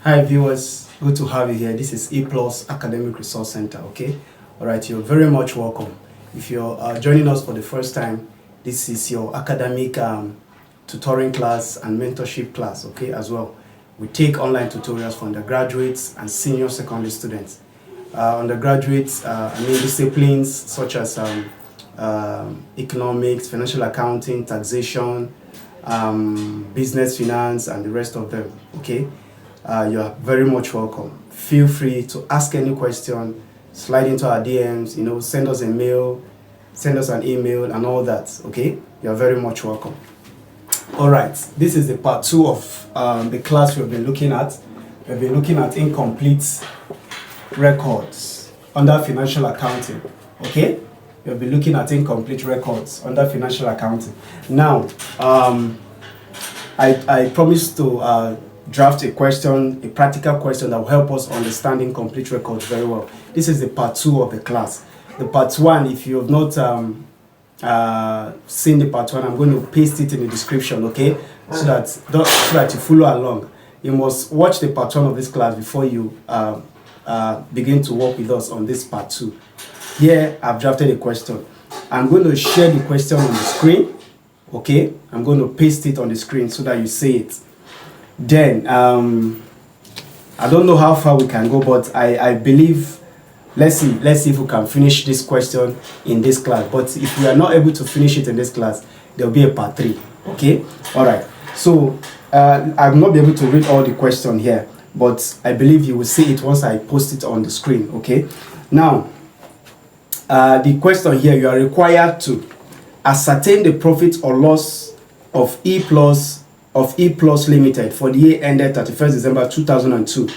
Hi viewers, good to have you here. This is E Plus Academic Resource Center, okay? Alright, you're very much welcome. If you're joining us for the first time, this is your academic tutoring class and mentorship class, okay, as well. We take online tutorials for undergraduates and senior secondary students. Undergraduates, disciplines such as economics, financial accounting, taxation, business finance, and the rest of them, okay? You are very much welcome. Feel free to ask any question, slide into our DMs, send us a mail, send us an email and all that, okay? You are very much welcome. All right, this is the part 2 of the class we've been looking at. We've been looking at incomplete records under financial accounting, okay? We'll be looking at incomplete records under financial accounting. Now, I promised to draft a practical question that will help us understand incomplete records very well. This is the part 2 of the class. The part 1, if you have not seen the part 1, I'm going to paste it in the description, okay? So that you follow along. You must watch the part 1 of this class before you begin to work with us on this part 2. Here, I've drafted a question. I'm going to share the question on the screen, okay? I'm going to paste it on the screen so that you see it. Then, I don't know how far we can go, but I believe, let's see if we can finish this question in this class. But if we are not able to finish it in this class, there will be a part 3, okay? All right, so I will not be able to read all the question here, but I believe you will see it once I post it on the screen, okay? Now, the question here, you are required to ascertain the profit or loss of E Plus Limited for the year ended 31st December 2002.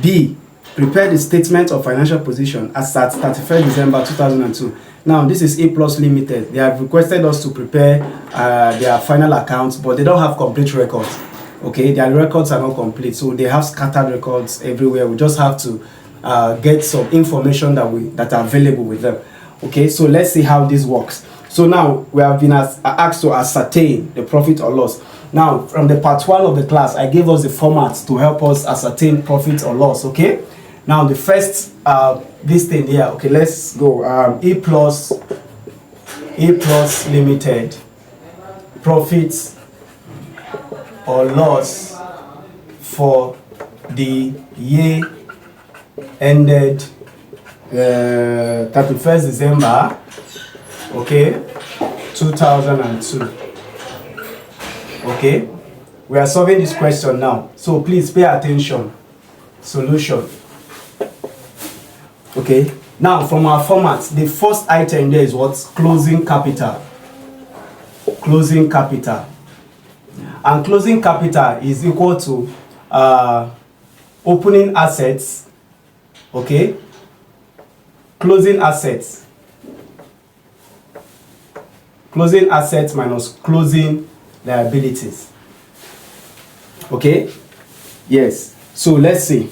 B. Prepare the statement of financial position as at 31st December 2002. Now, this is E Plus Limited. They have requested us to prepare their final accounts, but they don't have complete records. Okay, their records are not complete, so they have scattered records everywhere. We just have to get some information that are available with them. Okay, so let's see how this works. So now we have been asked to ascertain the profit or loss. Now, from the part 1 of the class, I gave us the format to help us ascertain profit or loss, okay? Now, the first, this thing here, okay, let's go. E Plus Limited, profit or loss for the year ended 31st December, okay, 2002. Okay, we are solving this question now, so please pay attention. Solution. Okay, now from our format, the first item there is what? Closing capital. Closing capital. And closing capital is equal to opening assets. Okay, closing assets. Closing assets minus closing liabilities. Okay, yes, so let's see.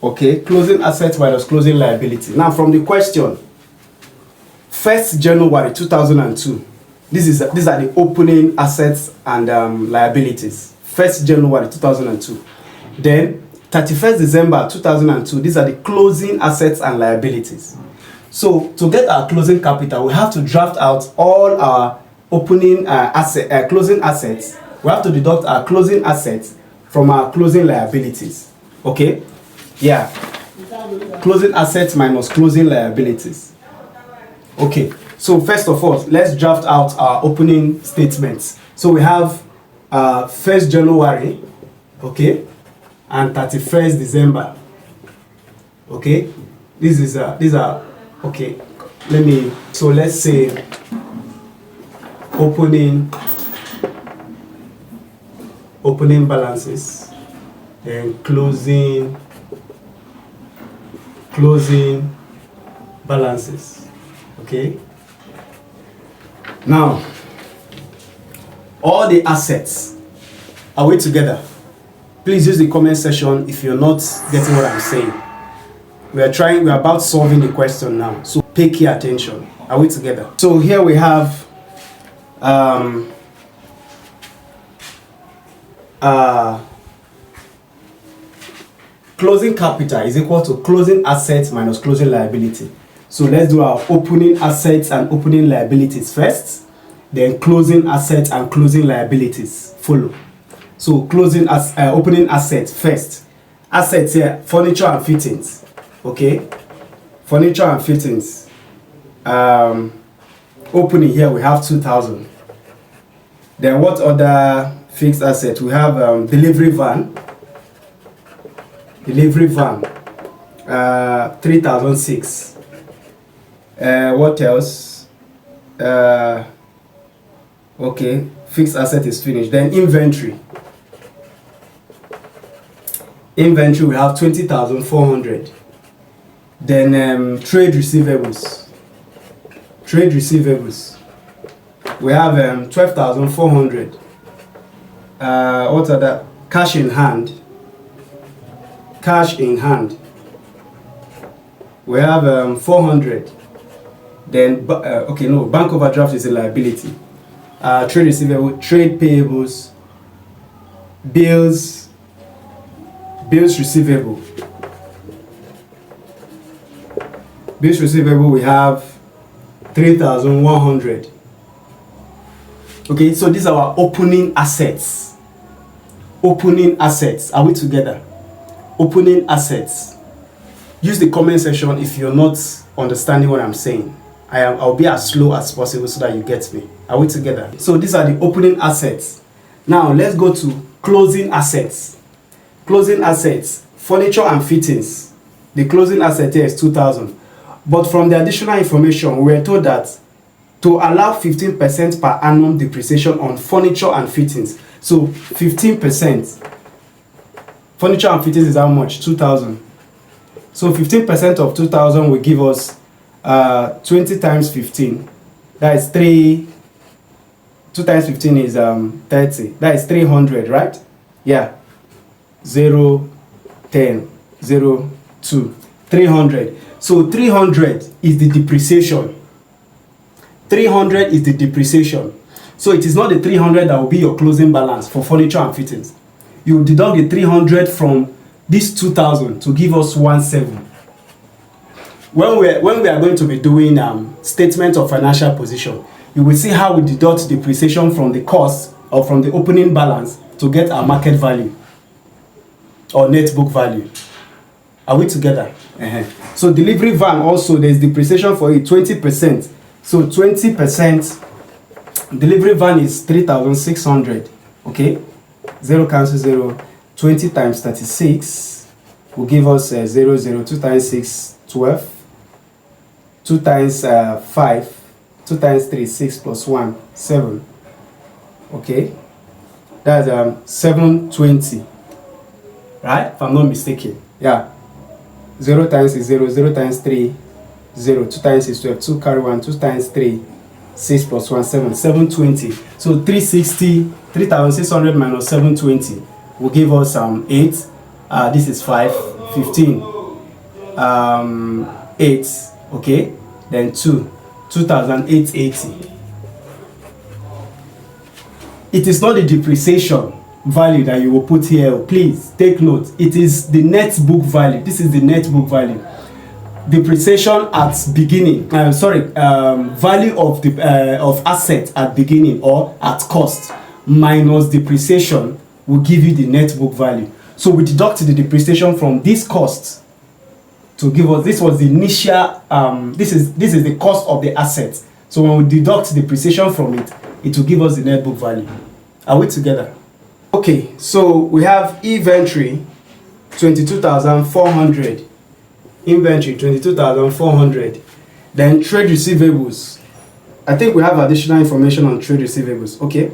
Okay, closing assets minus closing liability. Now, from the question, 1st January 2002, these are the opening assets and liabilities. 1st January 2002. Then 31st December 2002, these are the closing assets and liabilities. So to get our closing capital, we have to draft out all our opening closing assets. We have to deduct our closing assets from our closing liabilities. Okay? Yeah. Closing assets minus closing liabilities. Okay. So first of all, let's draft out our opening statements. So we have 1st January, okay, and 31st December. Okay? These are okay, so let's say opening balances and closing balances. Okay, now all the assets, are we together? Please use the comment section if you're not getting what I'm saying. We're about solving the question now, so pay key attention. Are we together? So here we have um, closing capital is equal to closing assets minus closing liability. So let's do our opening assets and opening liabilities first, then closing assets and closing liabilities follow. So closing as opening assets first. Assets here, furniture and fittings. Okay, furniture and fittings. Opening here we have 2,000. Then what other fixed assets? We have delivery van. Delivery van, 3,006. What else? Okay, fixed asset is finished. Then inventory. Inventory we have 20,400. Then trade receivables. Trade receivables. We have 12,400. What are that? Cash in hand. Cash in hand. We have 400. Then okay, no, bank overdraft is a liability. Trade receivable, trade payables, bills receivable. Bills receivable we have 3,100. Okay, so these are our opening assets. Opening assets. Are we together? Opening assets. Use the comment section if you're not understanding what I'm saying. I'll be as slow as possible so that you get me. Are we together? So these are the opening assets. Now let's go to closing assets. Closing assets, furniture and fittings. The closing asset here is 2,000. But from the additional information, we were told that to allow 15% per annum depreciation on furniture and fittings. So 15%. Furniture and fittings is how much? 2,000. So 15% of 2,000 will give us 20 times 15. That is 2 times 15 is 30. That is 300, right? Yeah. 0, 10, 0, 2. 300. So 300 is the depreciation. 300 is the depreciation. So it is not the 300 that will be your closing balance for furniture and fittings. You deduct the 300 from this 2,000 to give us 17. When we are going to be doing statement of financial position, you will see how we deduct depreciation from the cost or from the opening balance to get our market value or net book value. Are we together? So delivery van also, there's depreciation for it, 20%. So 20%, delivery van is 3,600. Okay, 0 cancel 0. 20 times 36 will give us 0, 0. 2 times 6, 12. 2 times 5, 2 times 3, 6 plus 1, 7. Okay, that's 720. Right? If I'm not mistaken. Yeah. 0 times is 0, 0 times 3, 0. 2 times is 12, 2 carry 1, 2 times 3, 6 plus 1, 7. 720. So 360, 3,600 minus 720 will give us 8. This is 5, 15. 8. Okay, then 2,880. It is not the depreciation value that you will put here. Please take note. It is the net book value. This is the net book value. Depreciation at beginning. Value of the of asset at beginning or at cost minus depreciation will give you the net book value. So we deduct the depreciation from this cost to give us, this was the initial, this is the cost of the asset. So when we deduct depreciation from it, it will give us the net book value. Are we together? Okay, so we have inventory 22,400. Inventory 22,400. Then trade receivables. I think we have additional information on trade receivables. Okay.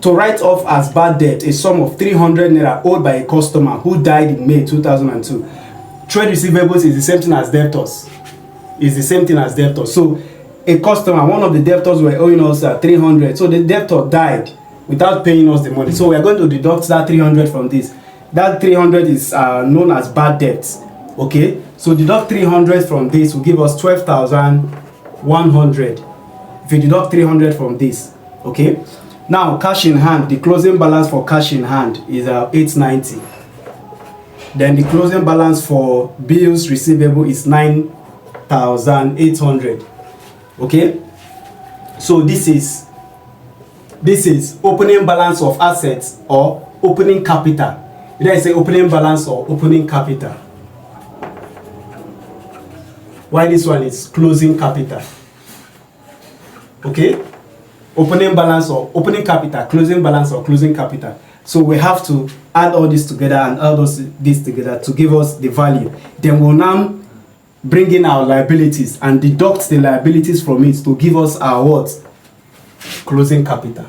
To write off as bad debt a sum of 300 naira owed by a customer who died in May 2002. Trade receivables is the same thing as debtors. Is the same thing as debtors. So a customer, one of the debtors were owing us 300. So the debtor died without paying us the money. So we are going to deduct that 300 from this. That 300 is known as bad debt. Okay. So deduct 300 from this will give us 12,000 100. If you deduct 300 from this, okay. Now cash in hand, the closing balance for cash in hand is 890. Then the closing balance for bills receivable is 9,800. Okay, so this is opening balance of assets or opening capital. Did I say opening balance or opening capital? Why this one is closing capital? Okay, opening balance or opening capital, closing balance or closing capital. So we have to add all this together and add this together to give us the value. Then we'll now bring in our liabilities and deduct the liabilities from it to give us our what? Closing capital.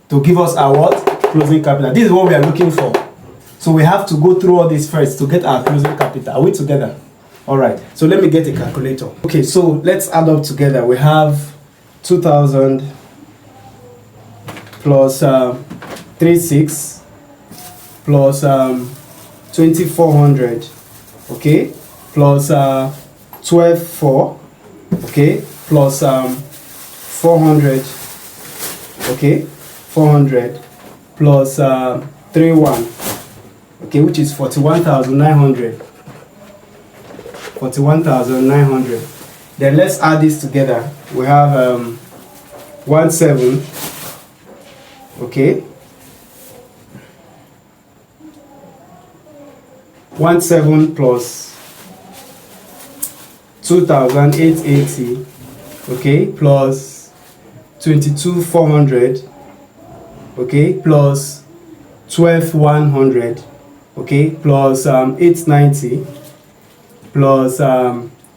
To give us our what? Closing capital. This is what we are looking for. So we have to go through all this first to get our closing capital. Are we together? All right. So let me get a calculator. Okay, so let's add up together. We have 2,000 plus 36 plus 2,400, okay, plus 12,400, okay, plus 400, okay, 400 plus 31, okay, which is 41,900. 41,900. Then let's add this together. We have 17, okay, 17 plus 2,880, okay, plus 22,400, okay, plus 12,100, okay, plus 890, plus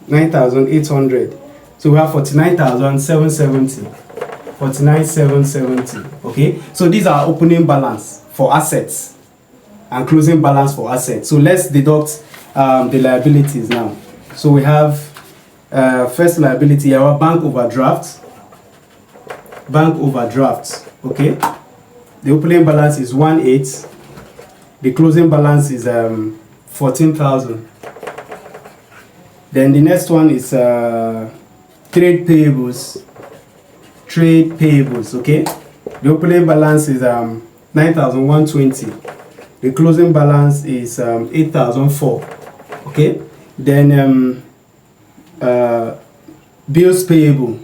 9,800. So we have 49,770. 49,770. Okay, so these are opening balance for assets and closing balance for assets. So let's deduct the liabilities now. So we have first liability, our bank overdraft. Bank overdraft. Okay, the opening balance is 18. The closing balance is 14,000. Then the next one is trade payables. Trade payables, okay. The opening balance is 9,120. The closing balance is 8,004. Okay. Then bills payable.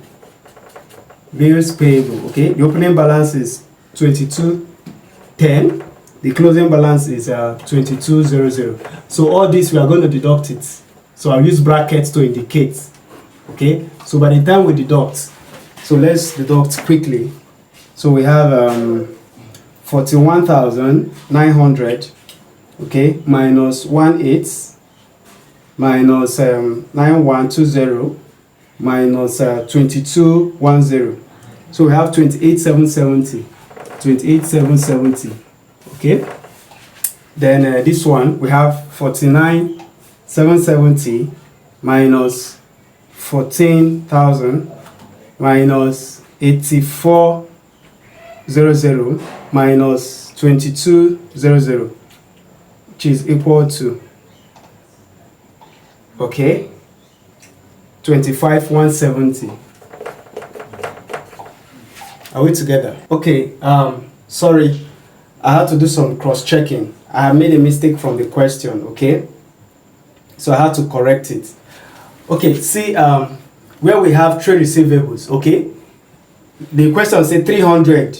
Bills payable, okay. The opening balance is 2210. The closing balance is 2200. So all this we are going to deduct it. So I'll use brackets to indicate. Okay. So by the time we deduct, so let's deduct quickly. So we have 41,900, okay, minus 18, minus 9120, minus 2210. So we have 28,770. 28,770. Okay. Then this one we have 49,770 minus 14,000 minus 8400 minus 2200, which is equal to, okay, 25,170. Are we together? Okay, sorry, I had to do some cross-checking. I have made a mistake from the question, okay, so I had to correct it. Okay, see, where we have trade receivables, okay, the question said 300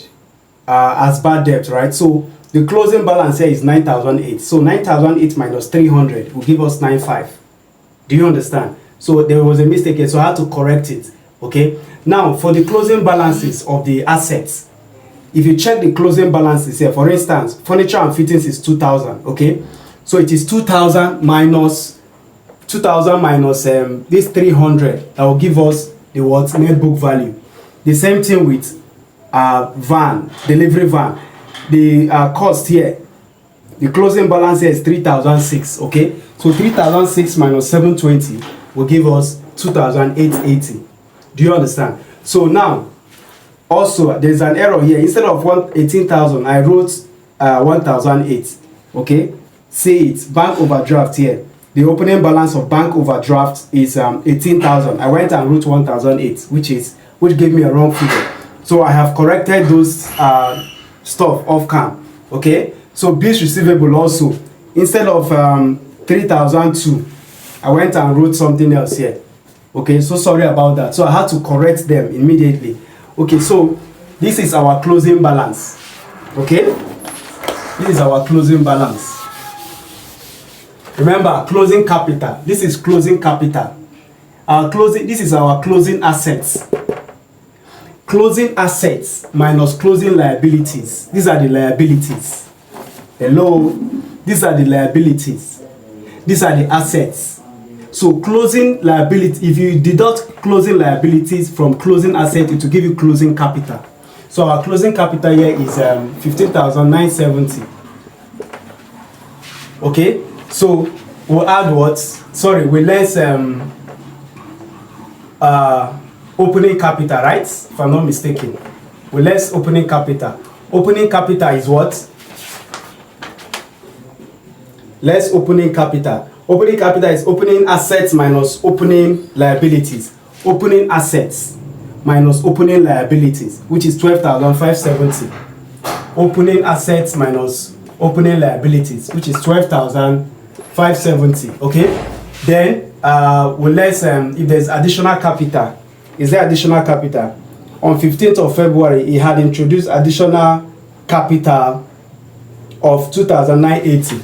as bad debt, right? So the closing balance here is 9,008. So 9,008 minus 300 will give us 95. Do you understand? So there was a mistake here, so I had to correct it. Okay. Now for the closing balances of the assets, if you check the closing balances here, for instance, furniture and fittings is 2,000. Okay. So it is 2,000 minus this 300. That will give us the what net book value. The same thing with van, delivery van. The cost here, the closing balance here is 3,006. Okay, so 3,006 minus 720 will give us 2,880. Do you understand? So now, also there's an error here. Instead of 18,000, I wrote 1,008. Okay, see it, bank overdraft here. the opening balance of bank overdraft is 18,000. I went and wrote 1,008, which gave me a wrong figure. So I have corrected those stuff off cam. Okay, so bills receivable also, instead of 3,002, I went and wrote something else here. Okay, so sorry about that. So I had to correct them immediately. Okay, so this is our closing balance. Okay, this is our closing balance. Remember, closing capital. This is closing capital. This is our closing assets. Closing assets minus closing liabilities. These are the liabilities. Hello, these are the liabilities. These are the assets. So closing liability, if you deduct closing liabilities from closing assets, it will give you closing capital. So our closing capital here is 15,970. Okay, so we'll add what? Sorry, we less opening capital, right? If I'm not mistaken. We less opening capital. Opening capital is what? Less opening capital. Opening capital is opening assets minus opening liabilities. Opening assets minus opening liabilities, which is 12,570. Opening assets minus opening liabilities, which is 12,570. Okay, then we'll less if there's additional capital. Is there additional capital? On 15th of February, he had introduced additional capital of 2,980.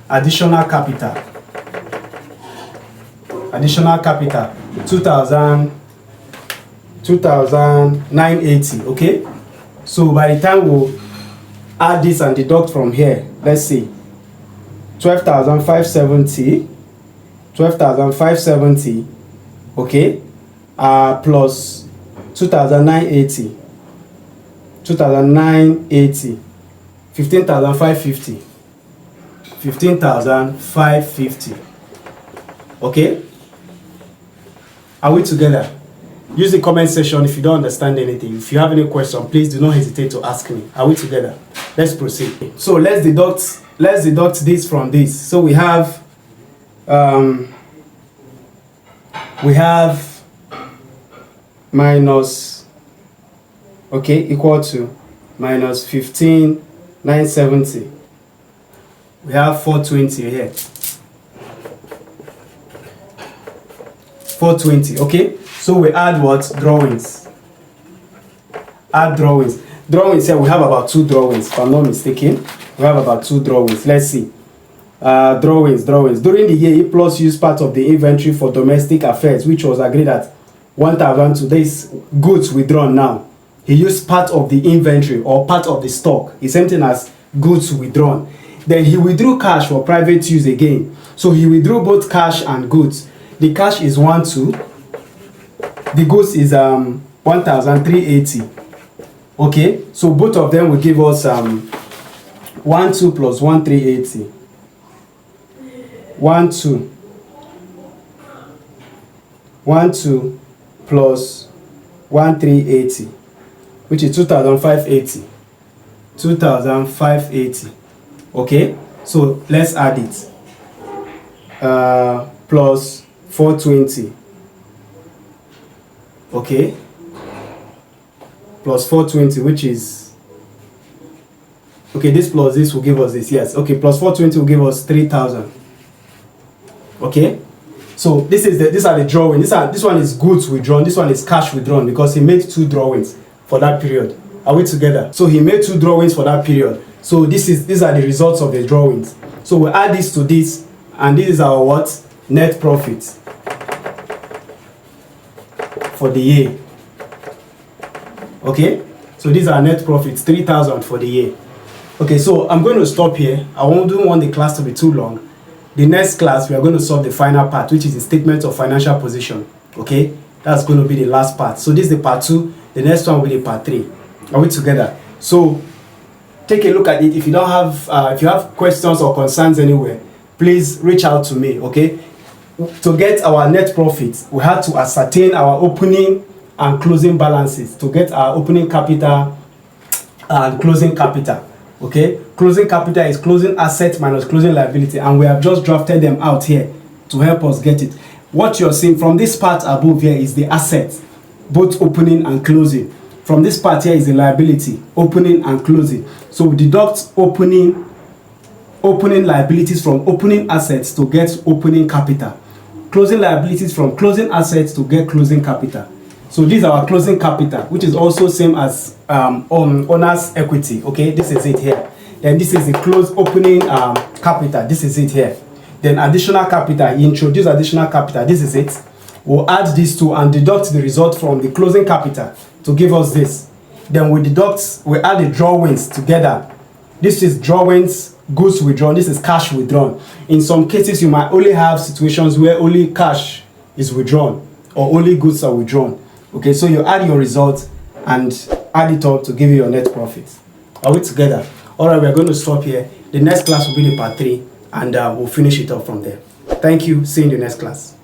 Additional capital. Additional capital 2,980. Okay, so by the time we'll add this and deduct from here, let's see, 12,570. 12,570. Okay, plus 2,980. 2,980. 15,550. 15,550. Okay, are we together? Use the comment section if you don't understand anything. If you have any question, please do not hesitate to ask me. Are we together? Let's proceed. So let's deduct this from this. So we have minus, okay, equal to minus 15,970. We have 420 here. 420. Okay, so we add what? Drawings. Add drawings. Drawings here, we have about 2 drawings, if I'm not mistaken. We have about 2 drawings. Let's see. Drawings. During the year, E Plus used part of the inventory for domestic affairs, which was agreed at 1,002. This goods withdrawn now. He used part of the inventory or part of the stock. It's something as goods withdrawn. Then he withdrew cash for private use again. So he withdrew both cash and goods. The cash is 1,2. The goods is 1,380. Okay, so both of them will give us 1,2 plus 1,380. 1,2 plus 1,380, which is 2,580. 2,580. Okay, so let's add it. Plus 420. Okay, plus 420, which is, okay, this plus this will give us this. Yes, okay, plus 420 will give us 3,000. Okay, so these are the drawing. This one is goods withdrawn, this one is cash withdrawn, because he made 2 drawings for that period. Are we together? So he made 2 drawings for that period. So these are the results of the drawings. So we add this to this, and this is our what? Net profit for the year. Okay, so these are net profits, 3,000 for the year. Okay, so I'm going to stop here. I don't want the class to be too long. The next class, we are going to solve the final part, which is the statement of financial position. Okay, that's going to be the last part. So this is the part 2. The next one will be the part 3. Are we together? So take a look at it. If you don't have, if you have questions or concerns anywhere, please reach out to me. Okay. To get our net profits, we have to ascertain our opening and closing balances to get our opening capital and closing capital. Okay, closing capital is closing asset minus closing liability, and we have just drafted them out here to help us get it. What you're seeing from this part above here is the asset, both opening and closing. From this part here is the liability, opening and closing. So we deduct opening liabilities from opening assets to get opening capital, closing liabilities from closing assets to get closing capital. So these are our closing capital, which is also same as owner's equity. Okay, this is it here. Then this is the close opening capital. This is it here. Then additional capital, introduce additional capital. This is it. We'll add these two and deduct the result from the closing capital to give us this. Then we add the drawings together. This is drawings, goods withdrawn. This is cash withdrawn. In some cases, you might only have situations where only cash is withdrawn or only goods are withdrawn. Okay, so you add your result and add it up to give you your net profit. Are we together? All right, we're going to stop here. The next class will be the part 3, and we'll finish it up from there. Thank you. See you in the next class.